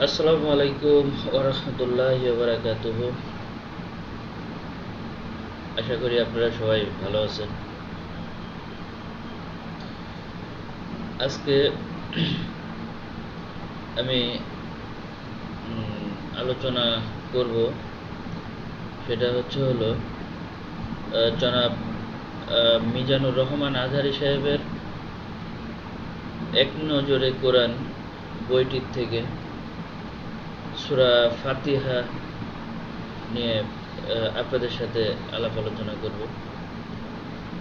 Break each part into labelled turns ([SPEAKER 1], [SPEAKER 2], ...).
[SPEAKER 1] আসসালামু আলাইকুম ওয়া রাহমাতুল্লাহি ওয়া বারাকাতুহু। আশা করি আপনারা সবাই ভালো আছেন। আজকে আমি আলোচনা করব, সেটা হলো জনাব মিজানুর রহমান আজহারী সাহেবের এক নজরে কোরআন বইটির থেকে সূরা ফাতিহা নিয়ে আপনাদের সাথে আলাপ আলোচনা করব।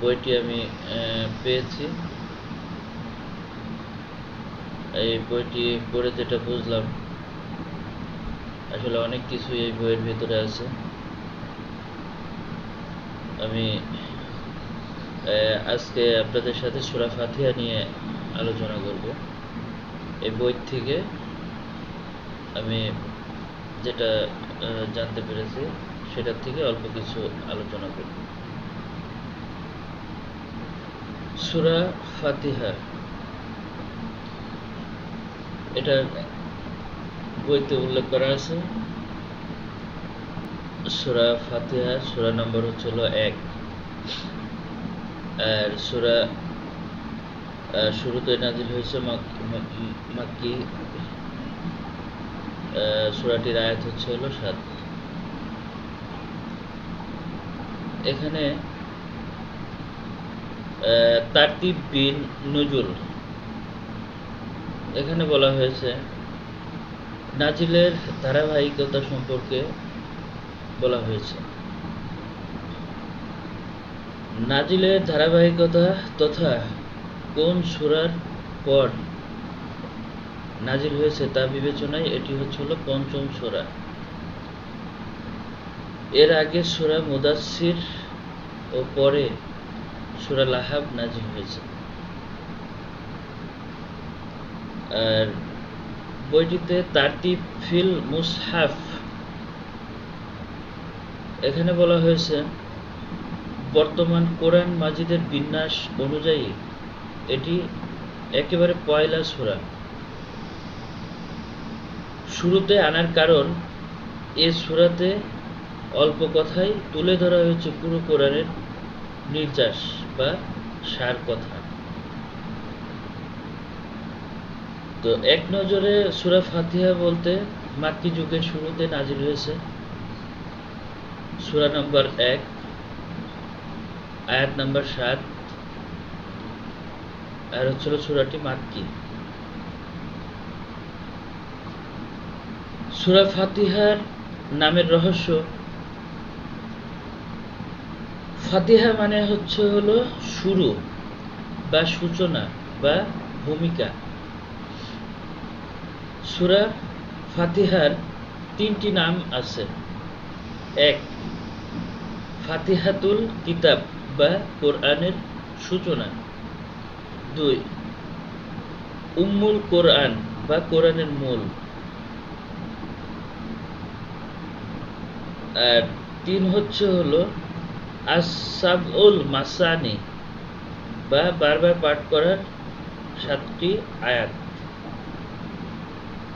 [SPEAKER 1] বইটি আমি পেয়েছি। এই বইটি পড়ে যেটা বুঝলাম, আসলে অনেক কিছু এই বইয়ের ভিতরে আছে। আমি আজকে আপনাদের সাথে সূরা ফাতিহা নিয়ে আলোচনা করব। এই বই থেকে আমি যেটা জানতে পেরেছি সেটার থেকে অল্প কিছু আলোচনা করব। সূরা ফাতিহা, এটা বইতে উল্লেখ করা আছে। সূরা ফাতিহা সূরা নম্বর হলো 1। আর সূরা শুরুতে নাজিল হয়েছে মাক্কি। সূরাটির আয়াত হলো 7। এখানে তারতিব বিন নুজুল, এখানে বলা হয়েছে নাজিলের ধারাবাহিকতা সম্পর্কে বলা হয়েছে। নাজিলের ধারাবাহিকতা তথা কোন সূরার পর নাজিল হয়েছে তা বিবেচনায় এটি হলো পঞ্চম সূরা। এর আগে সূরা মুদাসসির ও পরে সূরা লাহাব নাজিল হয়েছে। আর বইটিতে তারতিব ফিল মুসহাফ, এখানে বলা হয়েছে বর্তমান কোরআন মাজিদের বিন্যাস অনুযায়ী এটি একেবারে পয়লা সূরা। শুরুতে আনার কারণ, এ সূরাতে অল্প কথায় তুলে ধরা হয়েছে পুরো কোরআনের নির্যাস বা সার কথা। তো এক নজরে সূরা ফাতিহা বলতে মাক্কি যুগের শুরুতে নাজিল হয়েছে। সূরা নম্বর 1, আয়াত নম্বর 7। আর সূরাটি মাক্কি। সূরা ফাতিহার নামের রহস্য, ফাতিহা মানে হলো শুরু বা সূচনা বা ভূমিকা। সূরা ফাতিহার 3টি নাম আছে। 1, ফাতিহাতুল কিতাব বা কোরআনের সূচনা। 2, উম্মুল কোরআন বা কোরআনের মূল। আর 3 হলো আস-সাবউল মাসানি বা বারবার পাঠ করার 7টি আয়াত।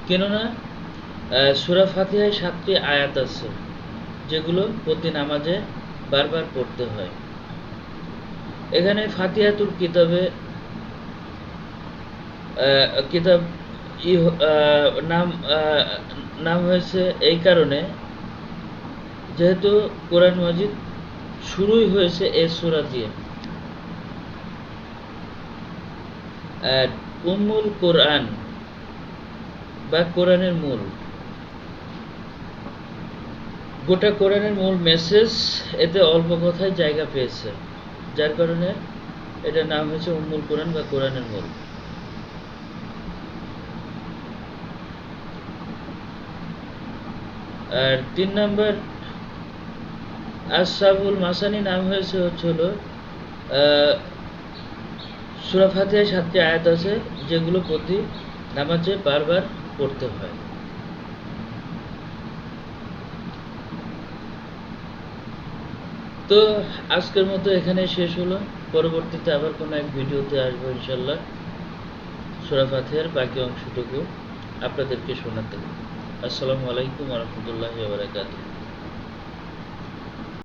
[SPEAKER 1] কেননা সূরা ফাতিহায় 7টি আয়াত আছে, যেগুলো প্রতি নামাজে বারবার পড়তে হয়। এখানে ফাতিহাতুল কিতাবে নাম হয়েছে এই কারণে, যেহেতু কোরআন মাজিদ শুরুই হয়েছে এই সূরা দিয়ে। আর উম্মুল কোরআন বা কোরআনের মূল, গোটা কোরআনের মূল মেসেজ এতে অল্প কথায় জায়গা পেয়েছে, যার কারণে এটার নাম হয়েছে উম্মুল কোরআন বা কোরআনের মূল। আর 3 নম্বর আস-সাবউল মাসানি নাম হয়েছে হলো সূরা ফাতিহায় 7টি আয়াত আছে, যেগুলো প্রতি নামাজে বারবার পড়তে হয়। তো আজকের মতো এখানে শেষ হলো। পরবর্তীতে আবার কোনো এক ভিডিওতে আসবো ইনশাল্লাহ, সূরা ফাতিহার বাকি অংশটুকু আপনাদেরকে শোনাতে। আসসালামু আলাইকুম ওয়া রাহমাতুল্লাহি ওয়া বারাকাতুহু।